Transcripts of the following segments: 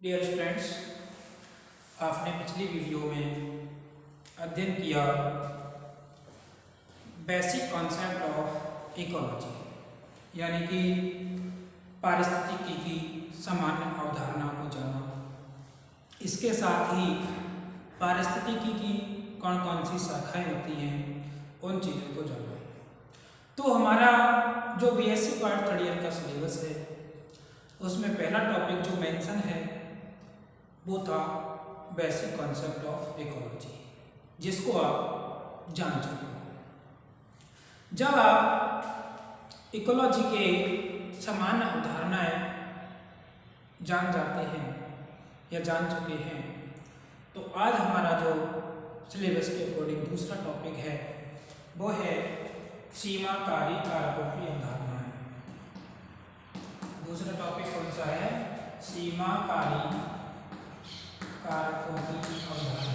Dear students, आपने पिछली video में अध्ययन किया बेसिक कॉन्सेप्ट ऑफ इकोलॉजी, यानी कि पारिस्थितिकी की सामान्य अवधारणा को जाना। इसके साथ ही पारिस्थितिकी की कौन कौन सी शाखाएं होती हैं उन चीज़ों को जाना। तो हमारा जो बीएससी पार्ट थर्ड ईयर का सिलेबस है उसमें पहला टॉपिक जो मेंशन है वो था बेसिक कॉन्सेप्ट ऑफ इकोलॉजी, जिसको आप जान चुके हो। जब आप इकोलॉजी के सामान्य अवधारणाएं जान जाते हैं या जान चुके हैं, तो आज हमारा जो सिलेबस के अकॉर्डिंग दूसरा टॉपिक है वो है सीमाकारी कारकों की अवधारणाएं। दूसरा टॉपिक कौन सा है? सीमाकारी कारकों की अवधारणा।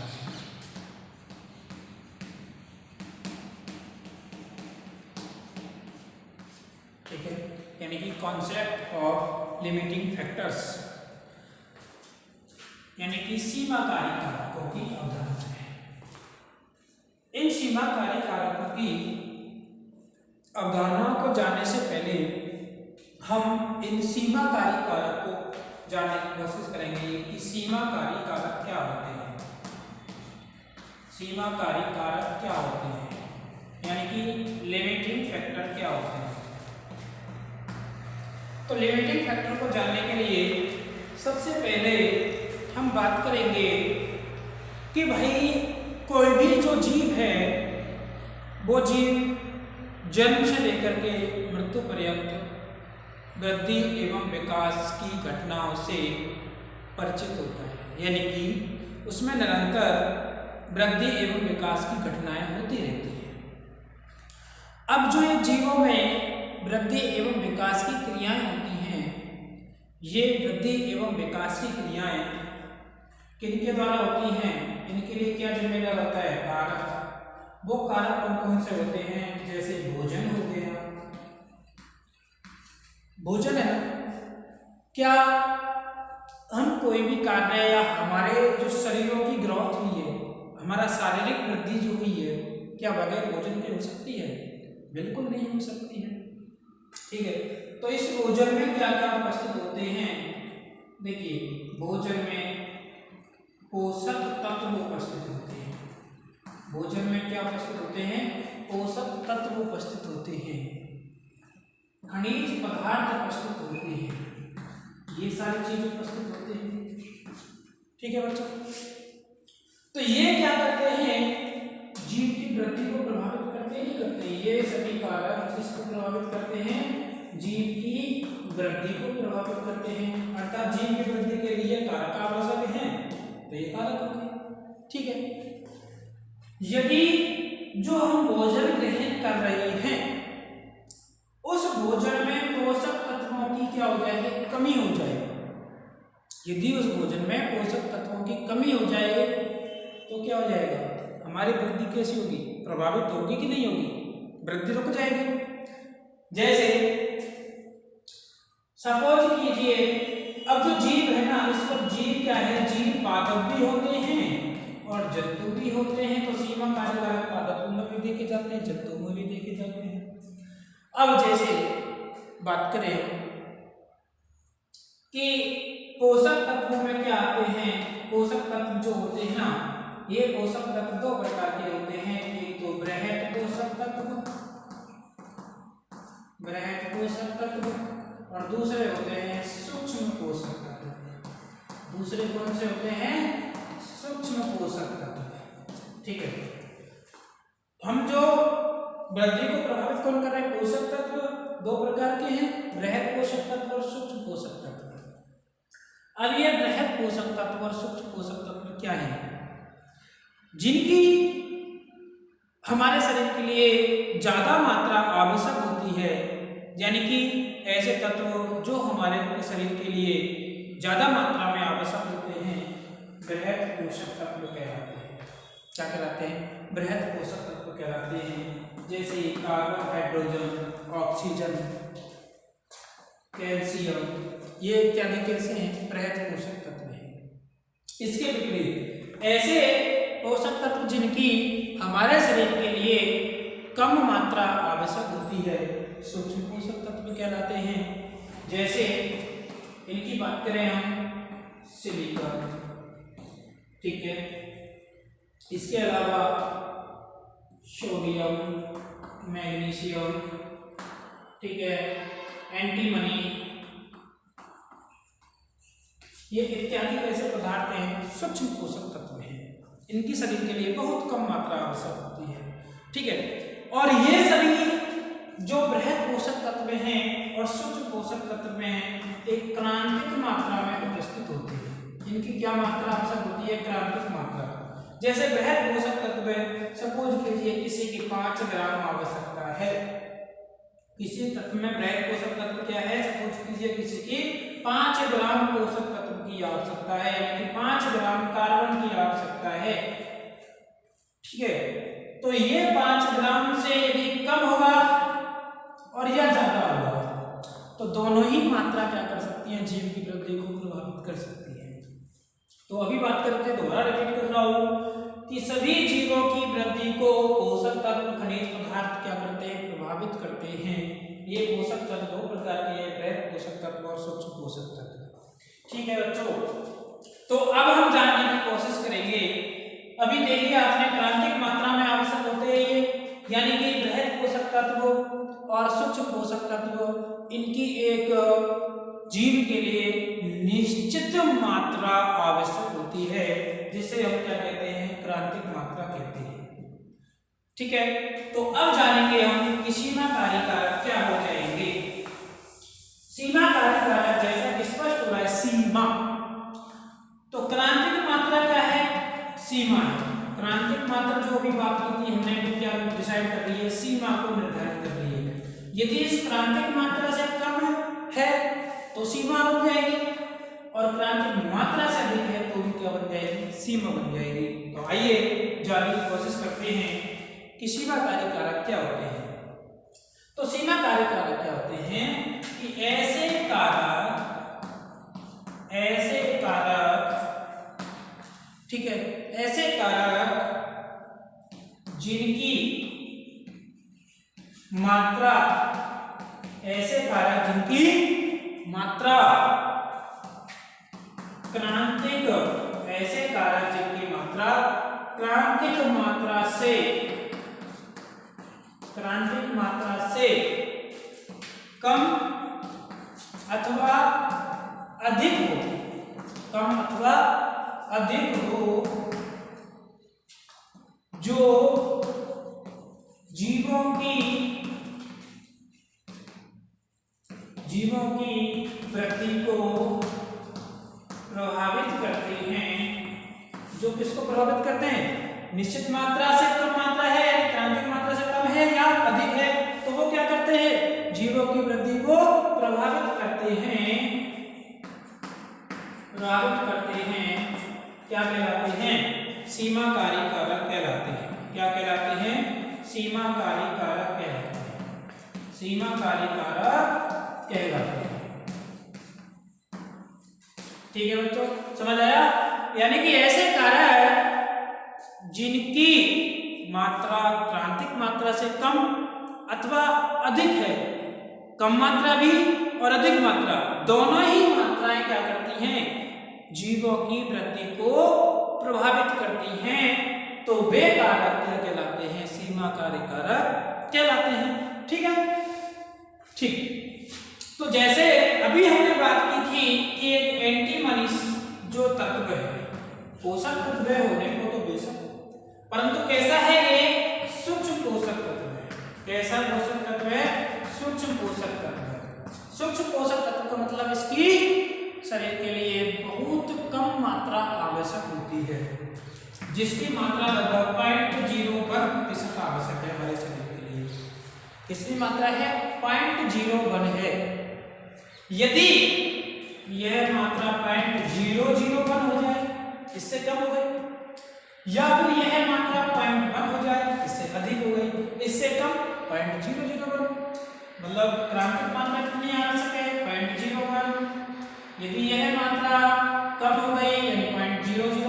ठीक है, यानी कि कॉन्सेप्ट ऑफ लिमिटिंग फैक्टर्स, यानी कि सीमाकारी कारकों की अवधारणा है। इन सीमाकारी कारकों की अवधारणाओं को जानने से पहले हम इन सीमाकारी कारक को जानने की कोशिश करेंगे कि सीमाकारी कारक क्या होते हैं। सीमाकारी कारक क्या होते हैं, यानी कि लिमिटिंग फैक्टर क्या होते हैं। तो लिमिटिंग फैक्टर को जानने के लिए सबसे पहले हम बात करेंगे कि भाई कोई भी जो जीव है वो जीव जन्म से लेकर के मृत्यु पर्यंत वृद्धि एवं विकास की घटनाओं से परिचित होता है, यानी कि उसमें निरंतर वृद्धि एवं विकास की घटनाएं होती रहती हैं। अब जो ये जीवों में वृद्धि एवं विकास की क्रियाएं होती हैं, ये वृद्धि एवं विकास की क्रियाएं किनके द्वारा होती हैं, इनके लिए क्या जिम्मेदार होता है? कारक। वो कारक कौन कौन से होते हैं? जैसे भोजन हो गया, भोजन है ना। क्या हम कोई भी कार्य या हमारे जो शरीरों की ग्रोथ हुई है, हमारा शारीरिक वृद्धि जो हुई है, क्या बगैर भोजन के हो सकती है? बिल्कुल नहीं हो सकती है। ठीक है, तो इस भोजन में क्या क्या उपस्थित होते हैं? देखिए, भोजन में पोषक तत्व उपस्थित होते हैं। भोजन में क्या उपस्थित होते हैं? पोषक तत्व उपस्थित होते हैं, खनिज पदार्थ उपस्थित होते हैं, ये सारी चीजें उपस्थित होते हैं। ठीक है बच्चों, तो ये क्या करते हैं? जीव की वृद्धि को प्रभावित करते नहीं करते? ये सभी कारक किसको प्रभावित करते हैं? जीव की वृद्धि को प्रभावित करते हैं। अर्थात जीव की वृद्धि के लिए कारक आवश्यक हैं, तो ये कारक होंगे। ठीक है, यदि जो हम भोजन ग्रहण कर रहे हैं उस भोजन में पोषक तत्वों की क्या हो जाएगी? कमी हो जाएगी। यदि उस भोजन में पोषक तत्वों की कमी हो जाए तो क्या हो जाएगा? हमारी वृद्धि कैसी होगी? प्रभावित होगी कि नहीं होगी? वृद्धि रुक जाएगी। जैसे सपोज कीजिए, अब जो जीव है ना, इस पर जीव क्या है? जीव पादप भी होते हैं और जंतु भी होते हैं। तो सीमाकारी कारक पादपों में भी देखे जाते हैं, जंतुओं में भी देखे जाते हैं। अब जैसे बात करें कि पोषक तत्वों में क्या आते हैं? पोषक तत्व जो होते हैं ना, ये पोषक तत्व दो प्रकार के होते हैं। एक तो बृहत पोषक तत्व, बृहत पोषक तत्व, और दूसरे होते हैं सूक्ष्म पोषक तत्व। दूसरे कौन से होते हैं? सूक्ष्म पोषक तत्व। ठीक है, हम जो वृद्धि को प्रभावित कौन कर रहे हैं? पोषक तत्व दो प्रकार के हैं, बृहत पोषक तत्व और सूक्ष्म पोषक तत्व। अब ये बृहत पोषक तत्व और सूक्ष्म पोषक तत्व क्या है? जिनकी हमारे शरीर के लिए ज्यादा मात्रा आवश्यक होती है, यानी कि ऐसे तत्व जो हमारे शरीर के लिए ज्यादा मात्रा में आवश्यक होते हैं, बृहत पोषक तत्व कहलाते हैं। क्या कहलाते हैं? बृहत पोषक तत्व कहलाते हैं। जैसे कार्बन, हाइड्रोजन, ऑक्सीजन, कैल्शियम, ये इत्यादि कैसे हैं? बृहत पोषक तत्व हैं। इसके विपरीत ऐसे पोषक तत्व जिनकी हमारे शरीर के लिए कम मात्रा आवश्यक होती है सूक्ष्म पोषक तत्व कहलाते हैं। जैसे इनकी बात करें हम सिलिकॉन, ठीक है, इसके अलावा सोडियम, मैग्नीशियम, ठीक है, एंटीमनी, ये इत्यादि ऐसे पदार्थ हैं सूक्ष्म पोषक तत्व हैं। इनकी शरीर के लिए बहुत कम मात्रा आवश्यक होती है, ठीक है। और ये सभी जो बृहद पोषक तत्व हैं और सूक्ष्म पोषक तत्व में एक क्रांतिक मात्रा में उपस्थित होते हैं। इनकी क्या मात्रा आवश्यक होती है? क्रांतिक मात्रा। जैसे बृहद पोषक तत्व सपोज कीजिए किसी की 5 ग्राम आवश्यकता है, किसी तत्व में बृहद पोषक तत्व क्या है, सपोज कीजिए किसी की 5 ग्राम पोषक तत्व की आवश्यकता है, यानी कि 5 ग्राम कार्बन की आवश्यकता है, ठीक है। तो ये 5 ग्राम से यदि कम होगा और या ज्यादा होगा तो दोनों ही मात्रा क्या कर सकती हैं? जीव की वृद्धि को प्रभावित कर सकती है। तो अभी बात करते हैं, दोबारा रिपीट कर रहा हूं कि सभी जीवों की वृद्धि को पोषक तत्व खनिज पदार्थ क्या करते हैं? प्रभावित करते हैं। ये पोषक तत्व 2 प्रकार के हैं, बृहद पोषक तत्व और सूक्ष्म पोषक तत्व, ठीक है बच्चों। तो अब हम जानने की कोशिश करेंगे। अभी देखिए आपने क्रांतिक मात्रा में आवश्यक होते हैं ये, यानी कि बृहद पोषक तत्व और सूक्ष्म पोषक तत्व इनकी एक जीव के लिए निश्चित मात्रा आवश्यक होती है, जिसे हम क्या कहते हैं? क्रांतिक मात्रा कहते हैं, ठीक है। तो अब जानेंगे हम कि सीमाकारी कारक क्या हो जाएंगे। सीमाकारी कारक जैसा स्पष्ट हुआ है सीमा, तो क्रांतिक मात्रा क्या है? सीमा है। क्रांतिक मात्रा जो भी बात की थी हमने वो क्या डिसाइड कर रही है? सीमा को निर्धारित कर रही है। यदि इस क्रांतिक मात्रा से कम है तो सीमा बन जाएगी, और क्रांतिक मात्रा से अधिक है तो भी क्या बन जाएगी? सीमा बन जाएगी। तो आइए जानने की कोशिश करते हैं कि सीमाकारी कारक क्या होते हैं। तो सीमाकारी कारक क्या होते हैं कि ऐसे कारक, ठीक है, ऐसे कारक जिनकी मात्रा, ऐसे कारक जिनकी मात्रा क्रांतिक, ऐसे कारक जिनकी मात्रा क्रांतिक मात्रा से कम अथवा अधिक हो, कम अथवा अधिक हो, जो जीवों की वृद्धि को प्रभावित करते हैं। जो किसको प्रभावित करते हैं? निश्चित मात्रा से कम मात्रा है, यानी क्रांतिक मात्रा से कम है या अधिक है, तो वो क्या करते हैं? जीवों की वृद्धि को प्रभावित करते हैं, क्या कहलाते हैं? सीमाकारी कारक कहलाते हैं। क्या कहलाते हैं? सीमाकारी कारक कहलाते हैं। सीमाकारी कारक कहलाते हैं, ठीक है बच्चों, समझ आया? यानी कि ऐसे कारक जिनकी मात्रा क्रांतिक मात्रा से कम अथवा अधिक है, कम मात्रा भी और अधिक मात्रा, दोनों ही मात्राएं क्या करती हैं? जीवों की वृद्धि को प्रभावित करती हैं, तो वे कारक क्या कहलाते हैं? सीमाकारी कारक कहलाते हैं, ठीक है। ठीक, तो जैसे अभी हमने बात की थी कि एक एंटीमनी जो तत्व है, पोषक तत्व होने को तो बेशक, परंतु कैसा है? ये सूक्ष्म पोषक तत्व है। कैसा पोषक तत्व है? सूक्ष्म पोषक तत्व है। सूक्ष्म पोषक तत्व का मतलब इसकी शरीर के लिए बहुत कम मात्रा आवश्यक होती है, जिसकी मात्रा लगभग 0.01% आवश्यक है हमारे शरीर के लिए। किसकी मात्रा है? 0.01 है। यदि यह मात्रा 0.001 हो जाए, इससे कम हो गई, या फिर यह मात्रा 0.1 हो जाए, इससे अधिक हो गई, इससे कम 0.001, मतलब क्रांतिक मात्रा कितनी आवश्यक है? 0.01। यदि यह मात्रा कम हो गई यानी 0.00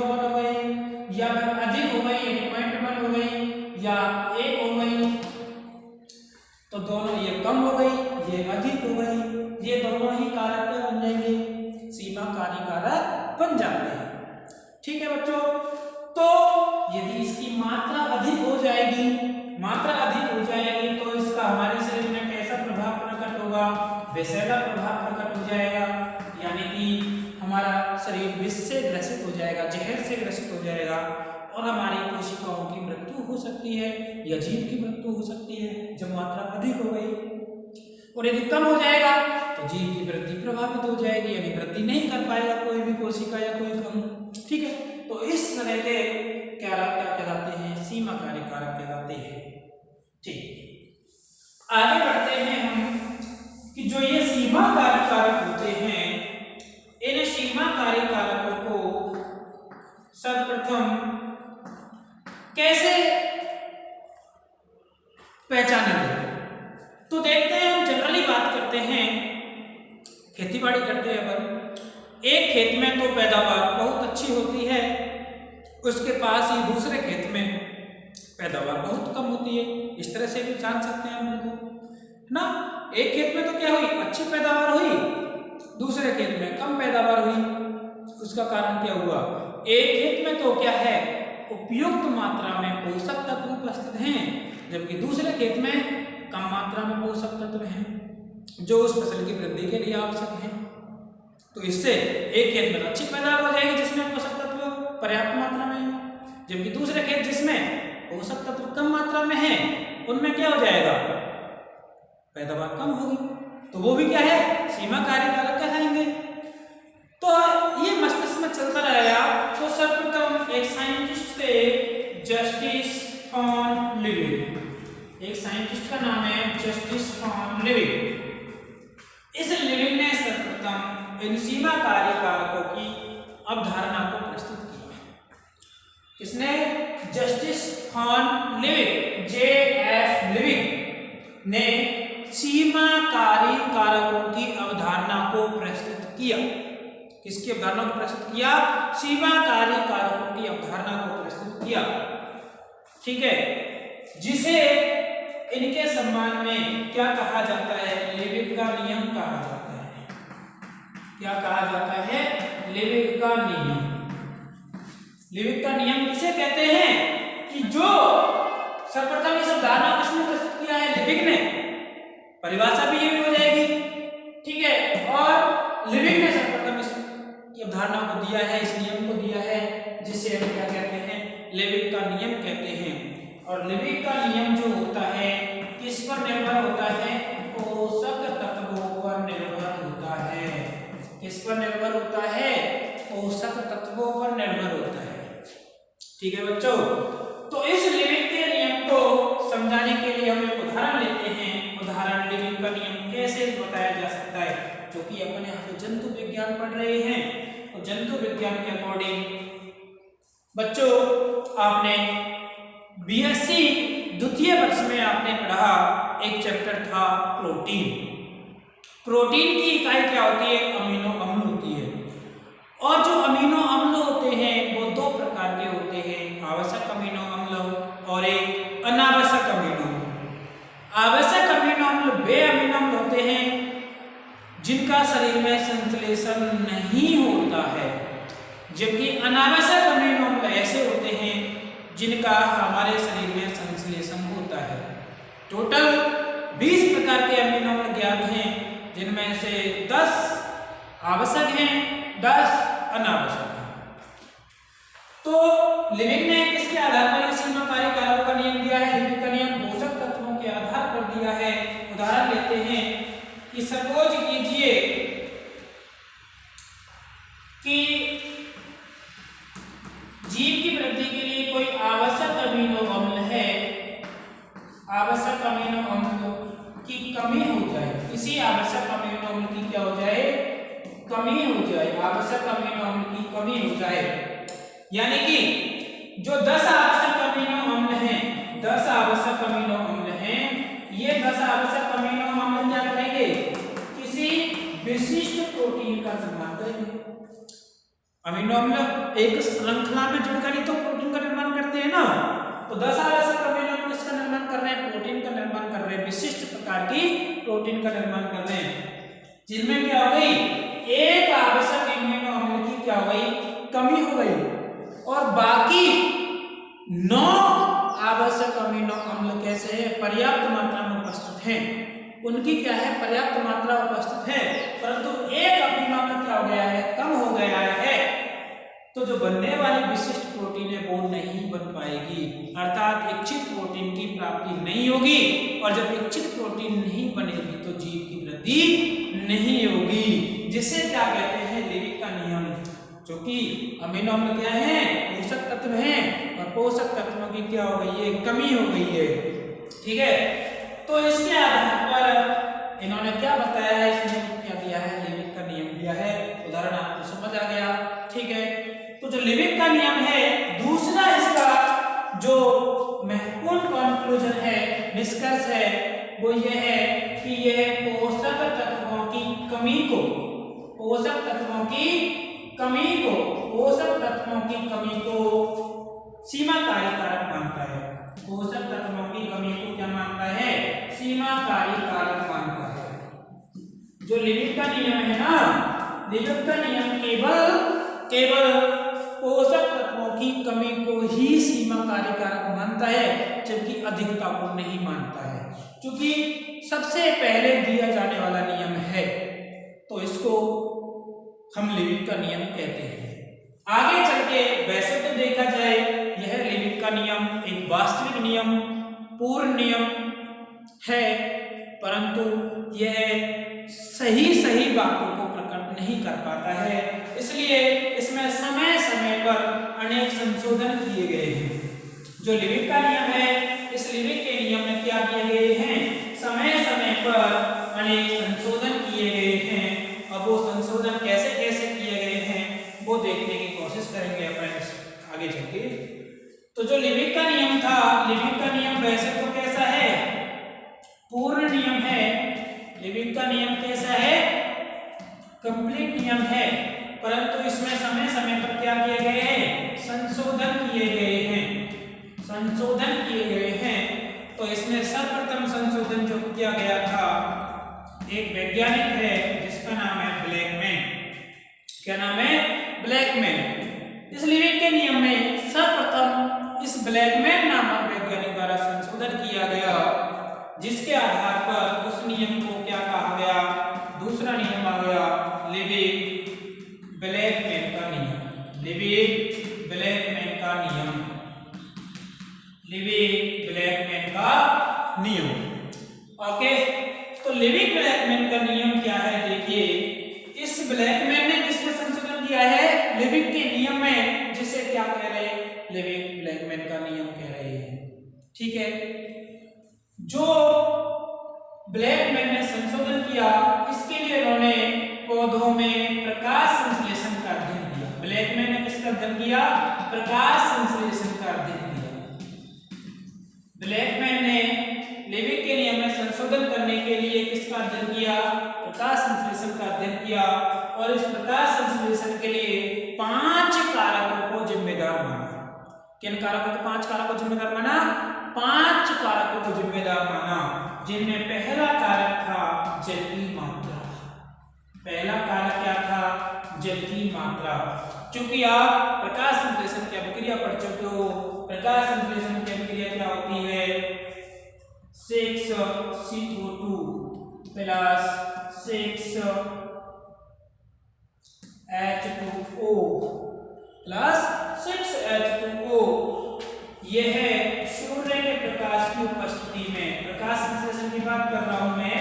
कारक बन जाते हैं। ठीक है बच्चों, तो यदि इसकी मात्रा अधिक हो जाएगी, तो इसका हमारे शरीर में कैसा प्रभाव प्रकट होगा? विषैला प्रभाव प्रकट हो जाएगा, यानी कि हमारा शरीर विष से ग्रसित हो जाएगा, जहर से ग्रसित हो जाएगा और हमारी कोशिकाओं की मृत्यु हो सकती है या जीव की मृत्यु हो सकती है जब मात्रा अधिक हो गई। और यदि कम हो जाएगा तो जीव की वृद्धि प्रभावित हो जाएगी, यानी वृद्धि नहीं कर पाएगा कोई भी कोशिका या कोई अंग। ठीक है, तो इस तरह के क्या कहलाते हैं? सीमाकारी कारक कहलाते हैं। ठीक, आगे बढ़ते हैं हम कि जो ये सीमाकारी कारक होते हैं, इन सीमाकारी कारकों को सर्वप्रथम कैसे पहचाने दें? तो देखते हैं, हम जनरली बात करते हैं, खेतीबाड़ी करते हैं अपन, एक खेत में तो पैदावार बहुत अच्छी होती है, उसके पास ही दूसरे खेत में पैदावार बहुत कम होती है। इस तरह से भी जान सकते हैं हम उनको ना। एक खेत में तो क्या हुई? अच्छी पैदावार हुई, दूसरे खेत में कम पैदावार हुई। उसका कारण क्या हुआ? एक खेत में तो क्या है? उपयुक्त मात्रा में पोषक तत्व उपस्थित हैं, जबकि दूसरे खेत में कम मात्रा में पोषक तत्व हैं जो उस फसल की वृद्धि के लिए आवश्यक हैं। तो इससे एक खेत में अच्छी पैदावार हो जाएगी जिसमें पोषक तत्व पर्याप्त मात्रा में है, जबकि दूसरे खेत जिसमें पोषक तत्व कम मात्रा में है उनमें क्या हो जाएगा? पैदावार कम होगी। तो वो भी क्या है? सीमाकारी कारक कहलाएंगे। तो ये मस्तिष्क में चलता रहेगा। तो सर्वप्रथम एक साइंटिस्ट थे, जस्टिस फॉन लिविंग। एक साइंटिस्ट का नाम है जस्टिस फॉन लिविंग। इस लिविंग ने सर्वप्रथम इन सीमाकारी कारकों की अवधारणा को प्रस्तुत किया। किसने? Justus von Liebig, JF Liebig ने सीमाकारी कारकों की अवधारणा को प्रस्तुत किया। किसकी अवधारणा को प्रस्तुत किया? सीमाकारी कारकों की अवधारणा को प्रस्तुत किया। ठीक है, जिसे इनके सम्मान में क्या कहा जाता है? लिविंग का नियम कहा जाता है। क्या कहा जाता है? लिविंग का नियम। लिविंग का नियम किसे कहते हैं? कि जो सर्वप्रथम इस अवधारणा किसने प्रस्तुत किया है? लिविंग ने। परिभाषा भी यही हो जाएगी। ठीक है, और लिविंग ने सर्वप्रथम इस अवधारणा को दिया है, इस नियम को दिया है, जिसे हम क्या कहते हैं? लिविंग का नियम कहते हैं। और लिविंग का नियम जो होता है किस पर निर्भर होता है? पोषक तत्वों पर निर्भर होता है। किस पर निर्भर होता है? पोषक तत्वों पर निर्भर होता है। ठीक है बच्चों, तो इस लिविंग के नियम को समझाने के लिए हम एक उदाहरण लेते हैं। उदाहरण लिविंग का नियम कैसे बताया जा सकता है? क्योंकि अपन यहाँ पे जंतु विज्ञान पढ़ रहे हैं, तो जंतु विज्ञान के अकॉर्डिंग बच्चों आपने BSc द्वितीय वर्ष में आपने पढ़ा, एक चैप्टर था प्रोटीन। प्रोटीन की इकाई क्या होती है? अमीनो अम्ल होती है। और जो अमीनो अम्ल होते हैं वो दो प्रकार के होते हैं, आवश्यक अमीनो अम्ल और एक अनावश्यक अमीनो अम्ल। आवश्यक अमीनो अम्ल वे अमीनो अम्ल होते हैं जिनका शरीर में संश्लेषण नहीं होता है, जबकि अनावश्यक अमीनो अम्ल ऐसे होते हैं जिनका हमारे शरीर में संश्लेषण होता है। टोटल 20 प्रकार के अमीनो अम्ल ज्ञात हैं, जिनमें से 10 आवश्यक हैं, 10 अनावश्यक हैं। तो लिविंग ने किसके आधार पर सीमाकारी कारकों का नियम दिया है? लिविंग का नियम पोषक तत्वों के आधार पर दिया है। उदाहरण लेते हैं कि सपोज कीजिए कि जीव की वृद्धि के लिए कोई आवश्यक अमीनो अम्ल है, आवश्यक अमीनो अम्ल की कमी हो जाए, किसी आवश्यक अमीनो अम्ल की क्या हो जाए? कमी हो जाए। आवश्यक अमीनो अम्ल की कमी हो जाए, यानी कि जो 10 आवश्यक अमीनो अम्ल हैं, 10 आवश्यक अमीनो अम्ल हैं, ये 10 आवश्यक अमीनो अम्ल क्या करेंगे? किसी विशिष्ट प्रोटीन का निर्माण करेंगे। अमीनो अम्ल एक श्रृंखला में जुड़कर ही तो प्रोटीन का निर्माण करते हैं ना। तो 10 आवश्यक अमीनो अम्ल किसका निर्माण कर रहे हैं? प्रोटीन का निर्माण कर रहे हैं, विशिष्ट प्रकार की प्रोटीन का निर्माण कर रहे हैं, जिनमें क्या हो गई? एक आवश्यक अमीनो अम्ल की क्या हो गई, कमी हो गई, और बाकी 9 आवश्यक अमीनो अम्ल कैसे है, पर्याप्त मात्रा में उपस्थित हैं, उनकी क्या है, पर्याप्त मात्रा उपस्थित है, परंतु एक अमीनो अम्ल क्या हो गया है, कम हो गया है, तो जो बनने वाली विशिष्ट प्रोटीन है वो नहीं बन पाएगी, अर्थात इच्छित प्रोटीन की प्राप्ति नहीं होगी, और जब इच्छित प्रोटीन नहीं बनेगी तो जीव की वृद्धि नहीं होगी, जिसे क्या कहते हैं, लेविक का नियम। क्योंकि अमीनो अम्ल क्या है, पोषक तत्व हैं, और पोषक तत्वों की क्या हो गई है, कमी हो गई है, ठीक है। तो इसके आधार पर इन्होंने क्या बताया है, इसमें क्या दिया है, लेविक का नियम दिया है, उदाहरण आपको समझ आ गया, ठीक है। तो जो लेविक का नियम है, दूसरा इसका जो महत्वपूर्ण कंक्लूजन है, निष्कर्ष है, वो ये है कि यह पोषक तत्वों की कमी को, पोषक तत्वों की कमी को, पोषक तत्वों की कमी को सीमाकारी कारक मानता है, पोषक तत्वों की कमी को क्या मानता है, सीमाकारी कारक मानता है। जो लेविक का नियम है ना, लेविक का नियम केवल पोषक तत्वों की कमी को ही सीमाकारी कारक मानता है, जबकि अधिकता को नहीं मानता है, क्योंकि सबसे पहले दिया जाने वाला नियम है, तो इसको हम लेविक का नियम कहते हैं। आगे चल के वैसे तो देखा जाए यह लेविक का नियम एक वास्तविक नियम, पूर्ण नियम है, परंतु यह सही बातों को प्रकट नहीं कर पाता है, इसलिए इसमें समय समय पर अनेक संशोधन किए गए हैं। जो लेविक का नियम है, इस लेविक के नियम में क्या किए गए हैं, समय समय पर अनेक संशोधन किए गए हैं। अब वो संशोधन कैसे कैसे किए गए हैं वो देखने की कोशिश करेंगे अपन आगे चल के। तो जो लेविक का नियम था, लेविक का नियम वैसे तो कैसा है, पूर्ण नियम है। लेविक का नियम कैसा है, कंप्लीट नियम है, परंतु इसमें समय समय पर क्या किए गए हैं, संशोधन किए गए हैं, संशोधन किए गए हैं। तो इसमें सर्वप्रथम संशोधन जो किया गया था, एक वैज्ञानिक है जिसका नाम है ब्लैकमैन। क्या नाम है, ब्लैकमैन। इस लेविक के नियम में सर्वप्रथम इस ब्लैकमैन नामक वैज्ञानिक द्वारा संशोधन किया गया, जिसके आधार पर उस नियम को क्या कहा गया, दूसरा नियम आ गया लेविक ब्लैकमैन का नियम, लेविक ब्लैकमैन का नियम, लेविक ब्लैकमैन का नियम। ओके, तो लेविक ब्लैकमैन का नियम क्या है, देखिए इस ब्लैकमैन ने किसमें संशोधन किया है, लेविक के नियम में, जिसे क्या कह रहे हैं, लेविक ब्लैकमैन का नियम कह रहे हैं, ठीक है। जो ब्लैकमैन ने संशोधन किया, इसके लिए उन्होंने पौधों में प्रकाश संश्लेषण का अध्ययन किया। ब्लैकमैन ने किसका अध्ययन किया, प्रकाश संश्लेषण का अध्ययन किया। ब्लैकमैन ने लेविक के नियम में संशोधन करने के लिए किसका अध्ययन किया, प्रकाश संश्लेषण का अध्ययन किया, और इस प्रकाश संश्लेषण के लिए 5 कारकों को जिम्मेदार माना। किन कारकों को, 5 कारकों को जिम्मेदार माना, 5 कारकों को जिम्मेदार माना, जिनमें पहला कारक था जल की मात्रा। पहला कारक क्या था, जल की मात्रा। क्योंकि आप प्रकाश संश्लेषण की अभिक्रिया पढ़ चुके हो, प्रकाश संश्लेषण की अभिक्रिया क्या होती है, 6CO2 plus 6H2O plus 6H2O, यह सूर्य के प्रकाश की उपस्थिति में, प्रकाश संश्लेषण की बात कर रहा हूं मैं,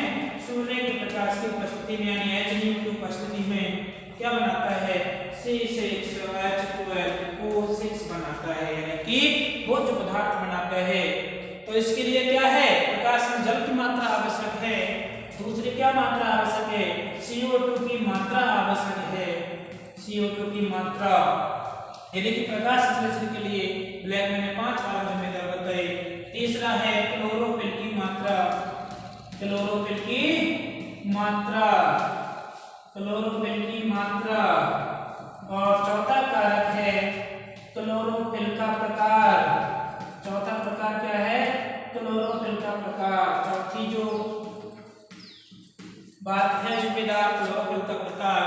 सूर्य के प्रकाश की उपस्थिति में यानी H की उपस्थिति में क्या बनाता है, C6H12O6 बनाता है, यानी कि वो जो पदार्थ बनाता है। तो इसके लिए क्या है, प्रकाश में जल की मात्रा आवश्यक है, दूसरी क्या मात्रा आवश्यक है, CO2 की मात्रा आवश्यक है, CO2 की मात्रा। यानी कि प्रकाश संश्लेषण के लिए ब्लैकमैन ने 5 कारक जिम्मेदार बताए। तीसरा है क्लोरोफिल की मात्रा, क्लोरोफिल की मात्रा, क्लोरोफिल की मात्रा। और चौथा कारक है क्लोरोफिल का प्रकार। चौथा प्रकार क्या है, क्लोरोफिल का प्रकार। चौथी जो बात है जिम्मेदार क्लोरोफिल का प्रकार।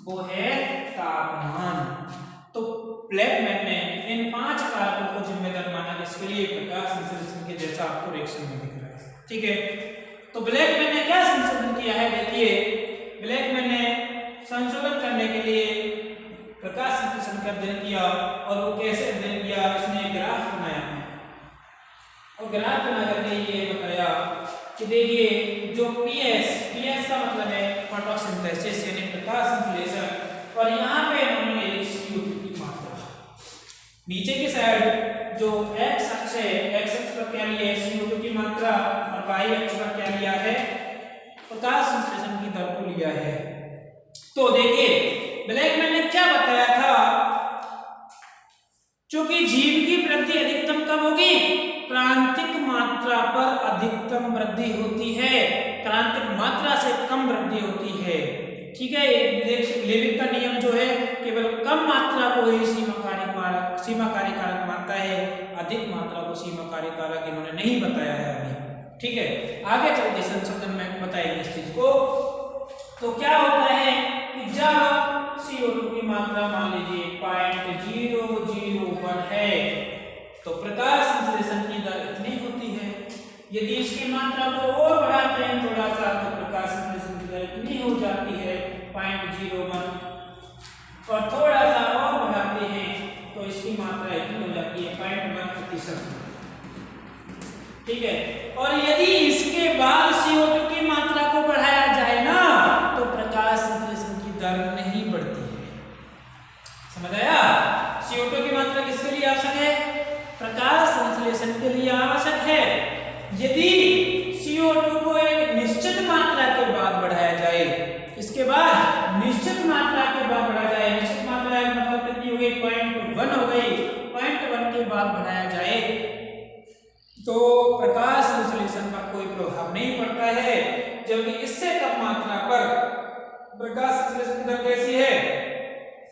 वो है तापमान। तो ब्लैकमैन ने इन 5 कारकों को जिम्मेदार माना जिसके लिए प्रकाश संश्लेषण के जैसा आपको रिएक्शन में दिख रहा है। ठीक है, तो ब्लैकमैन ने क्या संशोधन किया है, देखिए ब्लैकमैन ने संशोधन करने के लिए प्रकाश संश्लेषण का अध्ययन किया और वो कैसे अध्ययन किया, इसने ग्राफ बनाया और ग्राफ बना करके ये बताया कि देखिए जो पीएस का मतलब है फोटोसिंथेसिस यानी प्रकाश संश्लेषण, और यहाँ पे उन्होंने लिखी CO2 की मात्रा। नीचे की साइड जो x अक्ष है, x अक्ष पर क्या लिया है, CO2 की मात्रा, और y अक्ष पर क्या लिया है, प्रकाश संश्लेषण की दर को लिया है। तो देखिए ब्लैकमैन ने क्या बताया था, चूंकि जीव की वृद्धि अधिकतम कब होगी, क्रांतिक मात्रा पर अधिकतम वृद्धि होती है, क्रांतिक मात्रा से कम वृद्धि होती है। ठीक है, लेविक का नियम जो है केवल कम मात्रा को ही सीमाकारी कारक मानता है, अधिक मात्रा को सीमाकारी कारक इन्होंने नहीं बताया है अभी। ठीक है, आगे चलते संशोधन में बताएंगे इस चीज को। तो क्या होता है कि जब CO2 की मात्रा मान लीजिए 0.001 है तो प्रकाश संश्लेषण की दर इतनी होती है। यदि इसकी मात्रा को और बढ़ाते हैं थोड़ा सा तो प्रकाश संश्लेषण की दर इतनी हो जाती है 0.01, और थोड़ा सा और बढ़ाते हैं तो इसकी मात्रा इतनी हो जाती है 0.1%। ठीक है, और यदि इसके बाद CO2 की मात्रा को बढ़ाया जाए ना तो प्रकाश संश्लेषण की दर नहीं बढ़ती है। समझ आया? CO2 की मात्रा किसके लिए आवश्यक है, प्रकाश संश्लेषण के लिए आवश्यक है। यदि CO2 को एक निश्चित मात्रा के बाद बढ़ाया जाए, इसके बाद निश्चित मात्रा के बाद बढ़ाया जाए, निश्चित मात्रा मतलब कितनी हो गई, 0.1 हो गई, 0.1 के बाद बढ़ाया जाए तो प्रकाश संश्लेषण पर कोई प्रभाव नहीं पड़ता है, जबकि इससे कम मात्रा पर प्रकाश संश्लेषण की दर कैसी है,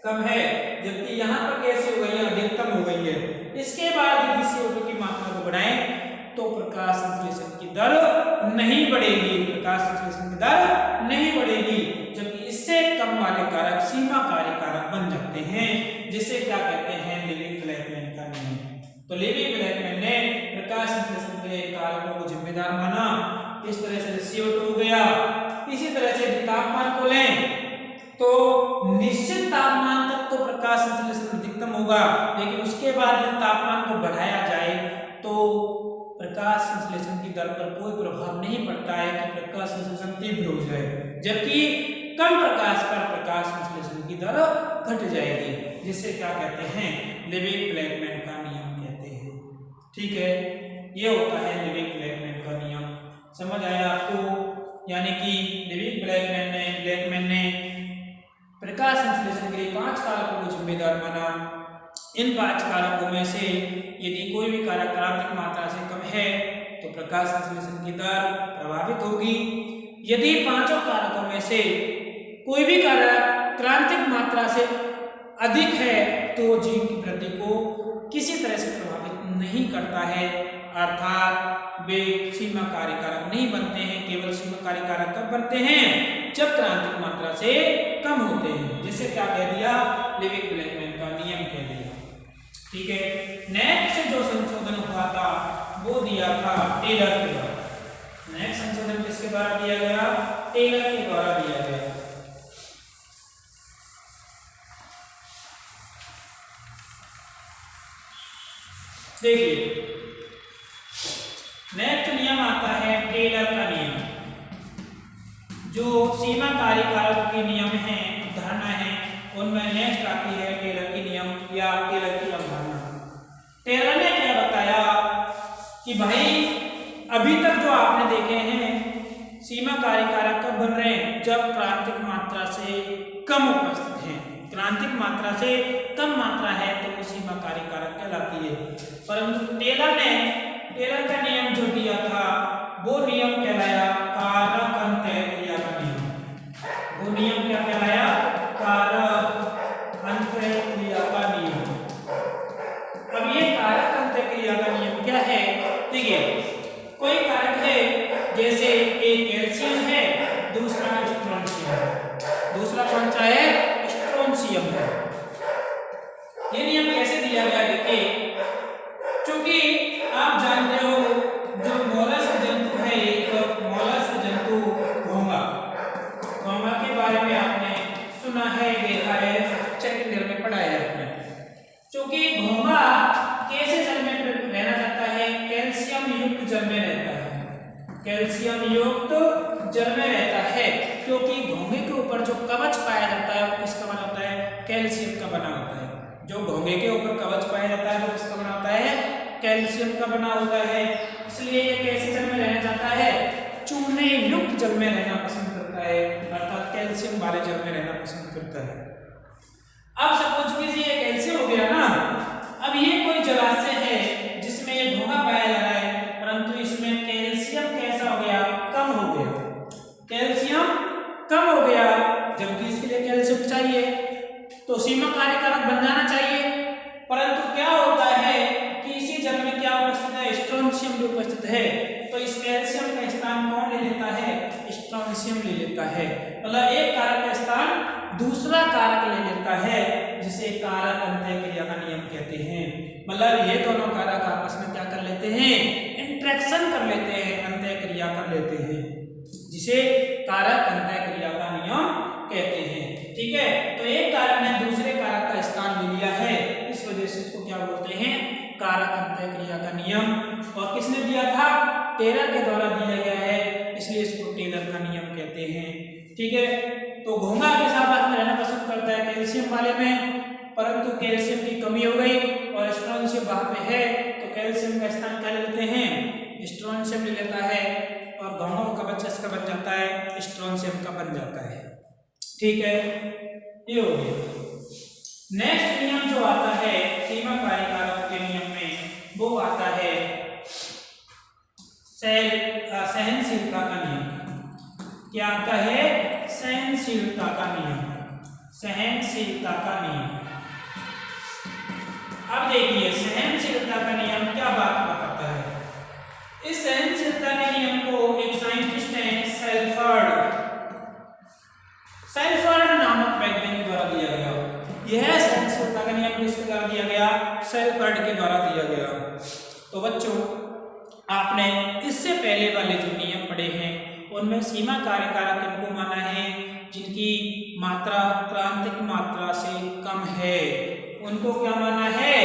कम है, जबकि यहाँ पर कैसी हो गई है, अधिकतम हो गई है। इसके बाद यदि CO2 की मात्रा को बढ़ाएं तो प्रकाश संश्लेषण की दर नहीं बढ़ेगी, प्रकाश संश्लेषण की दर नहीं बढ़ेगी, जबकि इससे कम वाले कारक सीमाकारी कारक बन जाते हैं, जिसे क्या कहते हैं, लेवी-ब्लैकमैन का नियम। तो लेवी-ब्लैकमैन ने प्रकाश संश्लेषण के लिए कारकों को जिम्मेदार माना। इस तरह से CO2 हो गया। इसी तरह से तापमान को लें तो निश्चित तापमान तक तो प्रकाश संश्लेषण अधिकतम होगा, लेकिन उसके बाद जब तापमान को बढ़ाया जाए तो प्रकाश संश्लेषण की दर पर कोई प्रभाव नहीं पड़ता है कि प्रकाश संश्लेषण तीव्र हो जाए, जबकि कम प्रकाश पर प्रकाश संश्लेषण की दर घट जाएगी, जिसे क्या कहते हैं, लेवी-ब्लैकमैन का नियम कहते हैं। ठीक है, ये होता है लेवी-ब्लैकमैन का नियम। समझ आया आपको? यानी कि ब्लैकमैन ने प्रकाश संश्लेषण के लिए 5 कारकों को जिम्मेदार माना। इन 5 कारकों में से यदि कोई भी कारक क्रांतिक मात्रा से कम है तो प्रकाश संश्लेषण की दर प्रभावित होगी। यदि 5 कारकों में से कोई भी कारक क्रांतिक मात्रा से अधिक है तो जीव की वृद्धि को किसी तरह से प्रभावित नहीं करता है, अर्थात वे सीमाकारी कारक नहीं बनते हैं। केवल सीमाकारी कारक कब बनते हैं, जब क्रांतिक मात्रा से कम होते हैं, जिसे क्या कह दिया, लेवी-ब्लैकमैन का नियम कह दिया। ठीक है, नेक्स्ट जो संशोधन हुआ था वो दिया था टेलर के द्वारा। नेक्स्ट संशोधन किसके द्वारा दिया गया, टेलर के द्वारा दिया गया। देखिए नेक्स्ट नियम आता है टेलर का नियम, जो सीमाकारी कारकों के नियम है, धारणा है, उनमें नेक्स्ट आती है टेलर की नियम या टेलर की अवधारणा। टेलर ने क्या बताया कि भाई अभी तक जो आपने देखे हैं सीमाकारी कारक कब बन रहे हैं, जब क्रांतिक मात्रा से कम उपस्थित हैं। क्रांतिक मात्रा से कम मात्रा है तो वो सीमाकारी कारक कहलाती है। परंतु टेलर का नियम जो दिया था वो नियम कहलाया कारक अंतः क्रिया का नियम। वो नियम क्या कहलाया, कारक अंतः क्रिया का नियम। अब ये कारक अंतः क्रिया का नियम क्या है, देखिए कोई कारक है, जैसे एक कैल्शियम है, दूसरा स्ट्रोंशियम है। दूसरा कौन सा है, कैल्शियम है। ये नियम कैसे दिया गया देखिए, क्योंकि आप जानते हो जो मोलस्क जंतु है, एक मोलस्क जंतु घोंघा, घोंघा के बारे में आपने सुना है, देखा है, सेकंड ईयर में पढ़ा है आपने। क्योंकि घोंघा कैसे जल में रहना चाहता है, कैल्शियम युक्त जल में रहता है, कैल्शियम युक्त जल में रहता है, क्योंकि घोंघे के ऊपर जो कवच पाया जाता है वो किसका बना होता है, कैल्शियम का बना होता है। जो घोंघे के ऊपर कवच पाया जाता है वो किसका बना होता है, कैल्शियम का बना होता है। इसलिए ये कैसे जल में रहना चाहता है, चूने युक्त जल में रहना पसंद करता है, अर्थात कैल्शियम वाले जल में रहना पसंद करता है। अब सपोज कीजिए ये कैल्शियम हो गया ना, अब ये कोई जलाशय है जिसमें ये घोंघा पाया जा रहा है, परंतु इसमें कैल्शियम कैसा हो गया, कम हो गया, कैल्शियम कम हो गया, जबकि इसके लिए कैल्शियम चाहिए तो सीमा कार्यकारक बन जाना चाहिए। परंतु क्या होता है कि इसी जल में क्या उपस्थित है, स्ट्रोंशियम भी उपस्थित है, तो इस कैल्शियम का स्थान कौन ले लेता है, स्ट्रोंशियम ले लेता है। मतलब एक कारक का स्थान दूसरा कारक ले लेता है, जिसे कारक अंतः क्रिया का नियम कहते हैं। मतलब ये दोनों कारक आपस में क्या कर लेते हैं, इंटरेक्शन कर लेते हैं, अंतः क्रिया कर लेते हैं, जिसे कारक अंतः क्रिया का नियम कहते हैं। ठीक है, तो एक कारक ने दूसरे कारक का स्थान ले लिया है, इस वजह से इसको क्या बोलते हैं, कारक अंतः क्रिया का नियम। और किसने दिया था, टेलर के द्वारा दिया गया है, इसलिए इसको टेलर का नियम कहते हैं। ठीक है, तो घोंघा के साथ में रहना पसंद करता है कैल्शियम वाले में, परंतु कैल्शियम की कमी हो गई और स्ट्रोंशियम वहां पे है, तो कैल्शियम का स्थान क्या ले लेते हैं, स्ट्रोंशियम ले लेता है, और घोंघा का कवच किसका बन जाता है, स्ट्रोंशियम का बन जाता है। ठीक है, ये हो गया। नेक्स्ट नियम जो आता है सीमा कार्यकारक के नियम में, वो आता है सहनशीलता का नियम। क्या आता है, सहनशीलता का नियम, सहनशीलता का नियम। अब देखिए सहनशीलता का नियम क्या बात बताता है। इस सहनशीलता के नियम को एक साइंटिस्ट है सेल्फर्ड नामक वैज्ञानिक द्वारा दिया गया। यह सहनशीलता का नियम किसके द्वारा दिया गया, सेल्फर्ड के द्वारा दिया गया। तो बच्चों आपने इससे पहले वाले जो नियम पढ़े हैं उनमें सीमा कार्यकारक किनको माना है, जिनकी मात्रा क्रांतिक मात्रा से कम है उनको क्या माना है,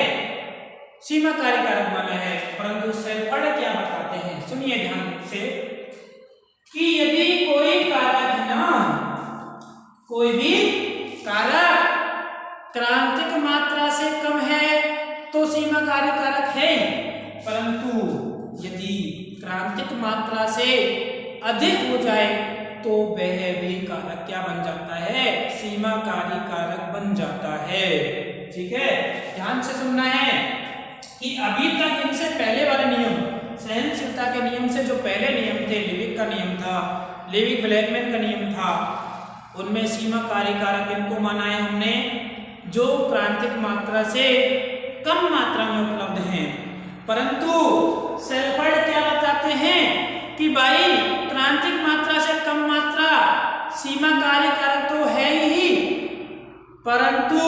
सीमा कार्यकारक माना है। परंतु सेल्फर्ड क्या बताते हैं, सुनिए ध्यान से, कि यदि कोई कारक है ना, कोई भी कारक क्रांतिक मात्रा से कम है तो सीमा कार्यकारक है, परंतु यदि क्रांतिक मात्रा से अधिक हो जाए तो वह भी कारक क्या बन जाता है, सीमाकारी कारक बन जाता है। ठीक है, ध्यान से सुनना है कि अभी तक इनसे पहले वाले नियम, सहनशीलता के नियम से जो पहले नियम थे, लिविक का नियम था, लिविक ब्लैकमैन का नियम था, उनमें सीमाकारी कारक इनको माना है हमने जो क्रांतिक मात्रा से कम मात्रा में उपलब्ध हैं। परंतु सेल्फर्ड क्या बताते हैं कि भाई क्रांतिक मात्रा से कम मात्रा सीमाकारी कारक तो है ही, परंतु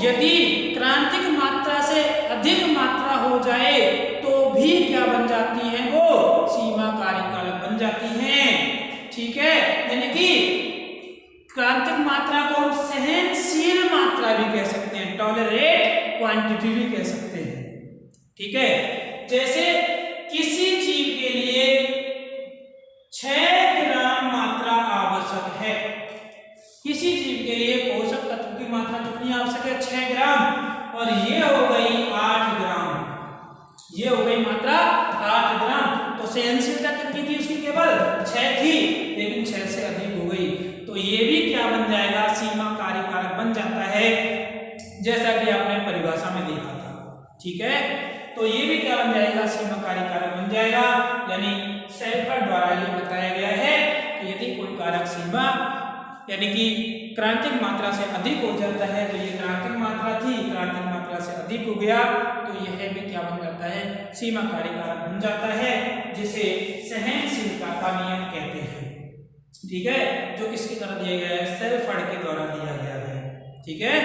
यदि क्रांतिक मात्रा से अधिक मात्रा हो जाए तो भी क्या बन जाती हैं, वो सीमाकारी कारक बन जाती हैं। ठीक है, यानी कि क्रांतिक मात्रा को हम सहनशील मात्रा भी कह सकते हैं, टॉलरेट क्वांटिटी भी कह सकते हैं। ठीक है, जैसे किसी जीव के लिए 6 ग्राम मात्रा आवश्यक है, किसी जीव के लिए पोषक तत्व की मात्रा कितनी आवश्यक है, 6 ग्राम, और ये हो गई 8 ग्राम, ये हो गई मात्रा 8 ग्राम। तो सहनशीलता कितनी थी उसकी, केवल 6 थी, लेकिन 6 से अधिक हो गई, तो ये भी क्या बन जाएगा, सीमाकारी कारक बन जाता है, जैसा कि आपने परिभाषा में देखा था। ठीक है, तो ये भी क्या बन जाएगा, सीमाकारी कारक बन जाएगा। यानी सेल्फर्ड द्वारा ये बताया गया है कि यदि कोई कारक सीमा यानी कि क्रांतिक मात्रा से अधिक हो जाता है, तो ये क्रांतिक मात्रा थी, क्रांतिक मात्रा से अधिक हो गया तो यह भी क्या बन जाता है, सीमाकारी कारक बन जाता है, जिसे सहनशीलता का नियम कहते हैं। ठीक है, जो किसके द्वारा दिया गया है, सेल्फर्ड के द्वारा दिया गया है। ठीक है,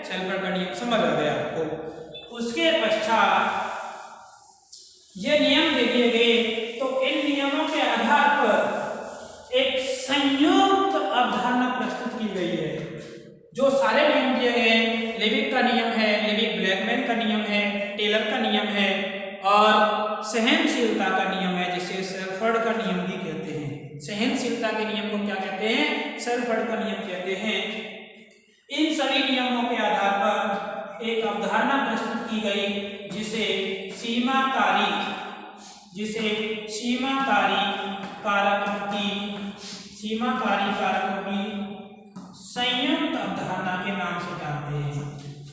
शेल्फर्ड का नियम समझ आ गया आपको। उसके पश्चात ये नियम दे दिए गए, तो इन नियमों के आधार पर एक संयुक्त अवधारणा प्रस्तुत की गई है। जो सारे नियम दिए गए, लेविक का नियम है, लेविक ब्लैकमैन का नियम है, टेलर का नियम है और सहनशीलता का नियम है, जिसे शेल्फर्ड का नियम भी कहते हैं। सहनशीलता के नियम को क्या कहते हैं? शेल्फर्ड का नियम कहते हैं। इन सभी नियमों के आधार पर एक अवधारणा प्रस्तुत की गई, जिसे सीमाकारी कारकों की संयुक्त अवधारणा के नाम से जानते हैं।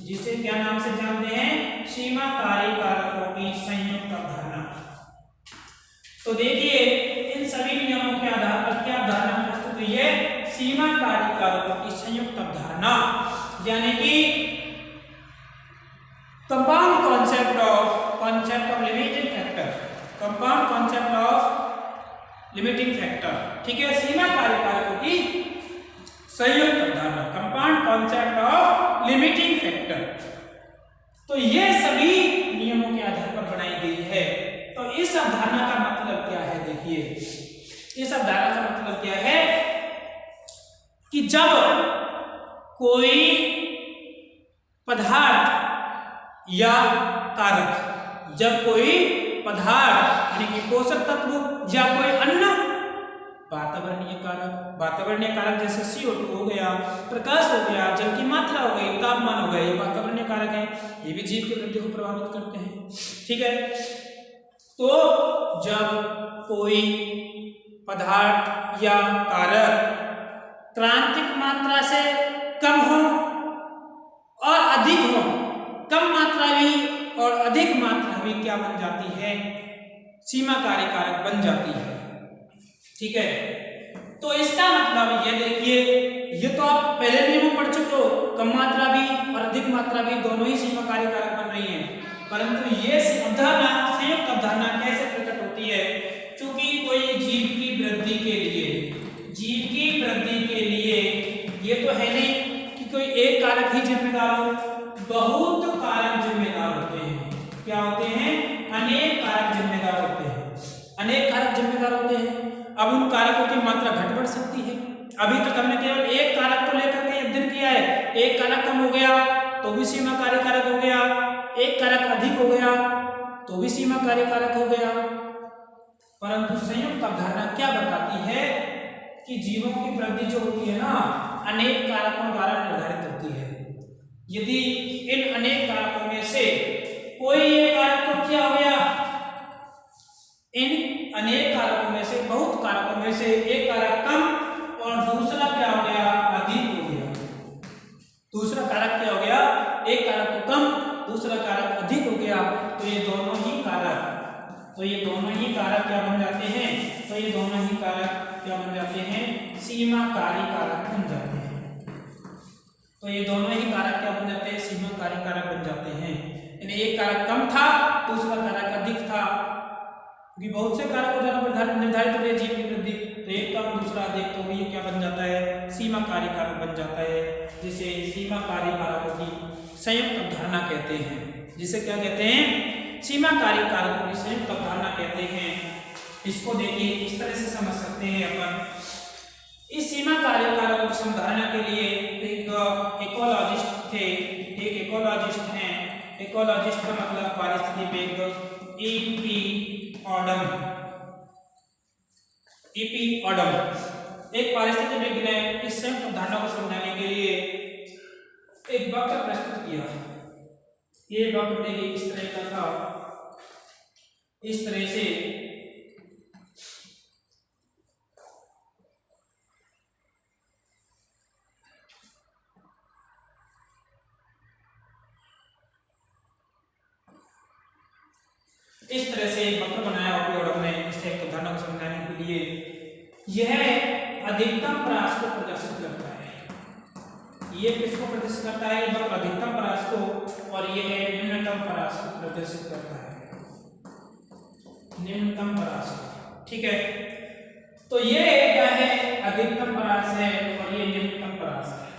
जिसे क्या नाम से जानते हैं? सीमाकारी कारकों की संयुक्त अवधारणा। तो देखिए, इन सभी नियमों के आधार पर क्या अवधारणा प्रस्तुत हुई है? सीमाकारी कारकों की संयुक्त अवधारणा, यानी कि compound concept of limiting factor, compound concept of limiting factor. ठीक है, सीमाकारी कारकों की संयुक्त अवधारणा, compound concept of limiting factor. तो ये सभी नियमों के आधार पर बनाई गई है। तो इस अवधारणा का मतलब क्या है? देखिए, इस अवधारणा का मतलब क्या है कि जब कोई पदार्थ या कारक, जब कोई पदार्थ यानी कि पोषक तत्व या कोई अन्य वातावरणीय कारक जैसे CO2 हो गया, प्रकाश हो गया, जल की मात्रा हो गई, तापमान हो गया, ये वातावरणीय कारक हैं, ये भी जीव की वृद्धि को प्रभावित करते हैं। ठीक है, तो जब कोई पदार्थ या कारक क्रांतिक मात्रा से कम हो और अधिक हो, कम मात्रा भी और अधिक मात्रा भी क्या बन जाती है? सीमाकारी कारक बन जाती है। ठीक है, तो इसका मतलब ये देखिए, ये तो आप पहले नियम में पढ़ चुके हो, कम मात्रा भी और अधिक मात्रा भी दोनों ही सीमाकारी कारक बन रही हैं। परंतु ये अवधारणा, संयुक्त अवधारणा कैसे प्रकट होती है? क्योंकि कोई जीव की वृद्धि के लिए ये तो है नहीं कि कोई एक कारक ही जिम्मेदार हो, बहुत कारक जिम्मेदार होते हैं। क्या होते हैं? अनेक कारक जिम्मेदार होते हैं, अनेक कारक जिम्मेदार होते हैं। अब उन कारकों की मात्रा घट बढ़ सकती है। अभी तक हमने केवल एक कारक को लेकर के अध्ययन किया है। एक कारक कम हो गया तो भी सीमाकारी कारक हो गया, एक कारक अधिक हो गया तो भी सीमाकारी कारक हो गया। परंतु संयुक्त अवधारणा क्या बताती है कि जीवों की वृद्धि जो होती है ना, अनेक कारकों द्वारा निर्धारित होती है। यदि इन अनेक कारकों में से कोई एक कारक तो क्या हो गया, इन अनेक कारकों में से, बहुत कारकों में से एक कारक कम और दूसरा क्या हो गया? अधिक हो गया। दूसरा कारक क्या हो गया? एक कारक तो कम, दूसरा कारक अधिक हो गया। तो ये दोनों ही कारक क्या बन जाते हैं? तो ये दोनों ही कारक क्या बन जाते हैं? सीमाकारी कारक बन जाते हैं। तो ये दोनों ही कारक क्या बन जाते हैं? सीमाकारी कारक बन जाते हैं। यानी एक कारक कम था, दूसरा कारक अधिक था, क्योंकि बहुत से कारकों द्वारा निर्धारित होती है जीव की वृद्धि। तो एक कम दूसरा अधिक, तो ये क्या बन जाता है? सीमाकारी कारक बन जाता है, जिसे सीमाकारी कारकों की संयुक्त अवधारणा कहते हैं। जिसे क्या कहते हैं? सीमाकारी कारकों की संयुक्त अवधारणा कहते हैं। इसको देखिए, इस तरह से समझ सकते हैं अपन। इस सीमाकारी कारकों की समझाने के लिए एक इकोलॉजिस्ट थे, एक इकोलॉजिस्ट हैं। इकोलॉजिस्ट का मतलब पारिस्थितिक, E.P. ऑडम एक पारिस्थितिक ने इस संयुक्त अवधारणा को समझाने के लिए एक वक्र प्रस्तुत किया। ये वक्र देखिए इस तरह का था, इस तरह से एक वक्र बनाया ऑडम ने इस संयुक्त अवधारणा को समझाने के लिए। यह अधिकतम परास को प्रदर्शित करता है। ये किसको प्रदर्शित करता है? वक्र अधिकतम परास को, और यह न्यूनतम परास को प्रदर्शित करता है, न्यूनतम परास को। ठीक है, तो ये क्या है? अधिकतम परास है और ये न्यूनतम परास है।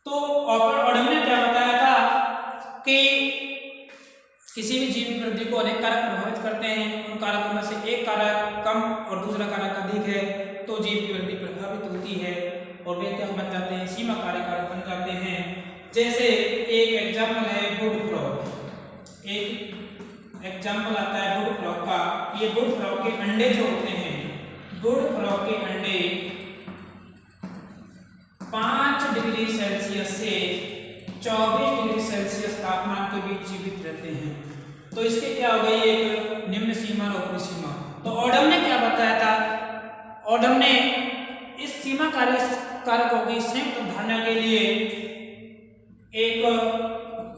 तो करते हैं उन कारकों में से एक कारक कम और दूसरा कारक अधिक है तो जीव की वृद्धि प्रभावित होती है और वे क्या बन जाते हैं, सीमा कारक बन जाते हैं। जैसे एक एग्जाम्पल है वुड फ्रॉग, एक एग्जाम्पल आता है वुड फ्रॉग का। ये वुड फ्रॉग के अंडे जो होते हैं, वुड फ्रॉग के अंडे 5 डिग्री सेल्सियस से 24 डिग्री सेल्सियस तापमान के बीच जीवित रहते हैं। तो इसके क्या हो गई, एक निम्न सीमा और ऊपरी सीमा। तो ओडम ने क्या बताया था, ओडम ने इस सीमा कारकों की संयुक्त धारणा के लिए एक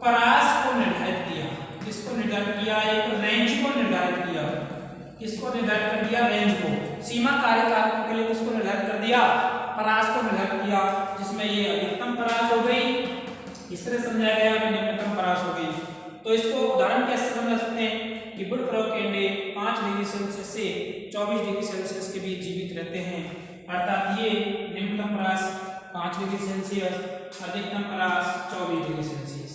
परास को निर्धारित किया। किसको निर्धारित किया, एक रेंज को निर्धारित किया। किसको निर्धारित कर दिया, रेंज को। सीमा कारकों के लिए किसको निर्धारित कर दिया, परास को निर्धारित किया, जिसमें ये अधिकतम परास हो गई, इस तरह समझाया गया कि निम्नतम परास हो गई। तो इसको उदाहरण कैसे समझा सकते हैं कि वुड फ्रॉग के अंडे 5 डिग्री सेल्सियस से 24 डिग्री सेल्सियस के बीच जीवित रहते हैं, अर्थात ये निम्नतम परास 5 डिग्री सेल्सियस, अधिकतम परास 24 डिग्री सेल्सियस।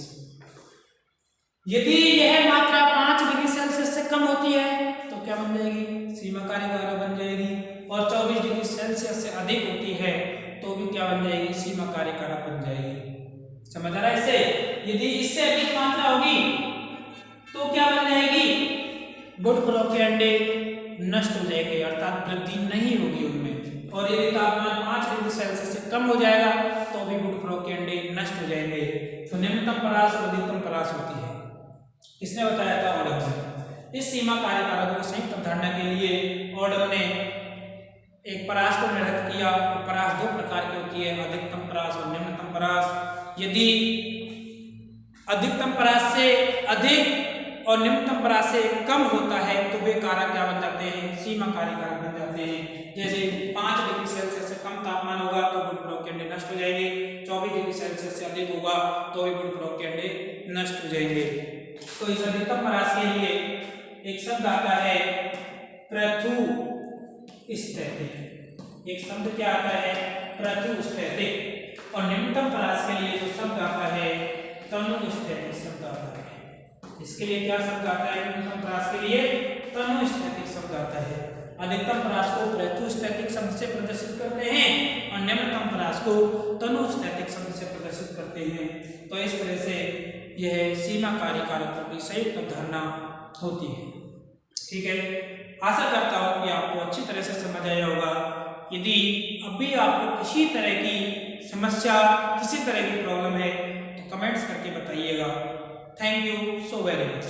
यदि यह मात्रा 5 डिग्री सेल्सियस से कम होती है तो क्या बन जाएगी, सीमा कारक बन जाएगी, और 24 डिग्री सेल्सियस से अधिक होती है तो भी क्या बन जाएगी, सीमा कारक बन जाएगी। समझ आ रहा है इससे? यदि इससे अधिक मात्रा होगी तो क्या बन जाएगी, वुड फ्रॉग के अंडे नष्ट हो जाएंगे, अर्थात वृद्धि नहीं होगी उनमें। और यदि तापमान 5 डिग्री सेल्सियस से कम हो जाएगा तो भी वुड फ्रॉग के अंडे नष्ट हो जाएंगे। तो निम्नतम परास और अधिकतम परास होती है, इसने बताया था ओडम ने। इस सीमा कारकों की संयुक्त धारणा के लिए ओडम ने एक परास को निर्धारित किया। तो परास 2 प्रकार की होती है, अधिकतम परास और निम्नतम परास। यदि अधिकतम परास से अधिक और निम्नतम परास से कम होता है तो वे कारक क्या बन जाते हैं, सीमा कारक बन जाते हैं। जैसे 5 डिग्री सेल्सियस से कम तापमान होगा तो वुड फ्रॉग के अंडे नष्ट हो जाएंगे, 24 डिग्री सेल्सियस से अधिक होगा तो भी वुड फ्रॉग के अंडे नष्ट हो जाएंगे। तो इस अधिकतम परास के लिए एक शब्द आता है पृथुस्थैतिक। एक शब्द क्या आता है, पृथुस्थैतिक। और निम्नतम परास के लिए जो शब्द आता है तनुस्थैतिक शब्द आता है। इसके लिए क्या शब्द आता है, निम्नतम परास के लिए तनुस्थैतिक शब्द आता है। अधिकतम परास को पृथुस्थैतिक शब्द से प्रदर्शित करते हैं और निम्नतम परास को तनुस्थैतिक शब्द से प्रदर्शित करते हैं। तो इस तरह से यह सीमा कारकों की संयुक्त धारणा होती है। ठीक है, आशा करता हूँ कि आपको अच्छी तरह से समझ आया होगा। यदि अभी आपको किसी तरह की समस्या, किसी तरह की प्रॉब्लम है तो कमेंट्स करके बताइएगा। Thank you so very much.